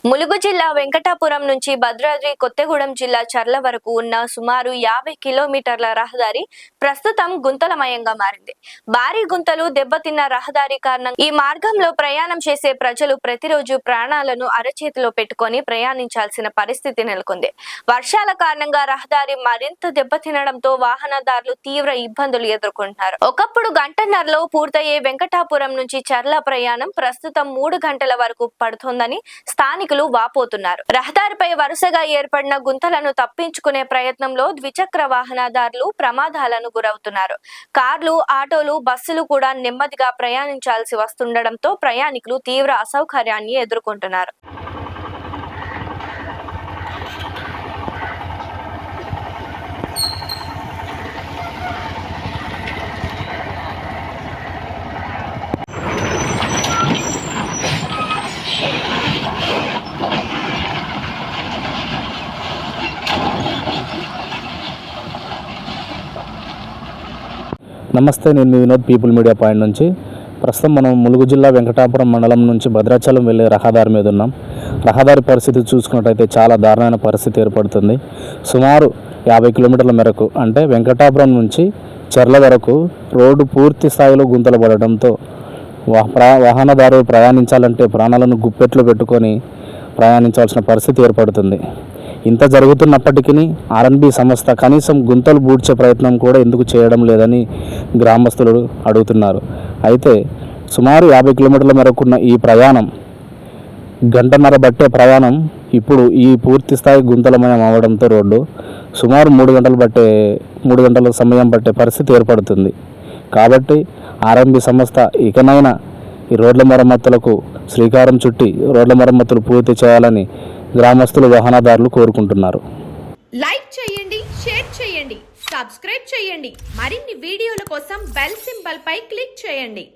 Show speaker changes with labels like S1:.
S1: ములుగు జిల్లా వెంకటాపురం నుంచి భద్రాద్రి కొత్తగూడెం జిల్లా చర్ల వరకు ఉన్న సుమారు 50 కిలోమీటర్ల రహదారి ప్రస్తుతం గుంతలమయంగా మారింది. భారీ గుంతలు దెబ్బతిన్న రహదారి కారణంగా ఈ మార్గంలో ప్రయాణం చేసే ప్రజలు ప్రతిరోజు ప్రాణాలను అరచేతిలో పెట్టుకొని ప్రయాణించాల్సిన పరిస్థితి నెలకొంది. వర్షాల కారణంగా రహదారి మరింత దెబ్బతినడంతో వాహనదారులు తీవ్ర ఇబ్బందులు ఎదుర్కొంటున్నారు. ఒకప్పుడు గంటన్నరలో పూర్తయ్యే వెంకటాపురం నుంచి చర్ల ప్రయాణం ప్రస్తుతం 3 గంటల వరకు పడుతోందని స్థానికులు వాపోతున్నారు. రహదారిపై వరుసగా ఏర్పడిన గుంతలను తప్పించుకునే ప్రయత్నంలో ద్విచక్ర వాహనదారులు ప్రమాదాలను గురవుతున్నారు. కార్లు, ఆటోలు, బస్సులు కూడా నెమ్మదిగా ప్రయాణించాల్సి వస్తుండటంతో ప్రయాణికులు తీవ్ర అసౌకర్యాన్ని ఎదుర్కొంటున్నారు.
S2: నమస్తే, నేను మీ వినోద్, పీపుల్ మీడియా పాయింట్ నుంచి. ప్రస్తుతం మనం ములుగు జిల్లా వెంకటాపురం మండలం నుంచి భద్రాచలం వెళ్ళే రహదారి మీద ఉన్నాం. రహదారి పరిస్థితి చూసుకున్నట్టయితే చాలా దారుణమైన పరిస్థితి ఏర్పడుతుంది. సుమారు 50 కిలోమీటర్ల మేరకు, అంటే వెంకటాపురం నుంచి చర్ల వరకు రోడ్డు పూర్తి స్థాయిలో గుంతలు పడడంతో వాహనదారులు ప్రయాణించాలంటే ప్రాణాలను గుప్పెట్లో పెట్టుకొని ప్రయాణించాల్సిన పరిస్థితి ఏర్పడుతుంది. ఇంత జరుగుతున్నప్పటికీ ఆర్ఎన్బి సంస్థ కనీసం గుంతలు పూడ్చే ప్రయత్నం కూడా ఎందుకు చేయడం లేదని గ్రామస్తులు అడుగుతున్నారు. అయితే సుమారు 50 కిలోమీటర్ల మేరకున్న ఈ ప్రయాణం, గంటన్నర బట్టే ప్రయాణం ఇప్పుడు ఈ పూర్తి స్థాయి గుంతలమయం అవడంతో రోడ్డు సుమారు 3 గంటల సమయం పట్టే పరిస్థితి ఏర్పడుతుంది. కాబట్టి ఆర్ఎన్బి సంస్థ ఇకనైనా ఈ రోడ్ల మరమ్మతులకు శ్రీకారం చుట్టి రోడ్ల మరమ్మతులు పూర్తి చేయాలని గ్రామస్తులు, వాహనదారులు కోరుకుంటున్నారు.
S3: లైక్ చేయండి, షేర్ చేయండి, సబ్స్క్రైబ్ చేయండి. మరిన్ని వీడియోల కోసం బెల్ సింబల్ పై క్లిక్ చేయండి.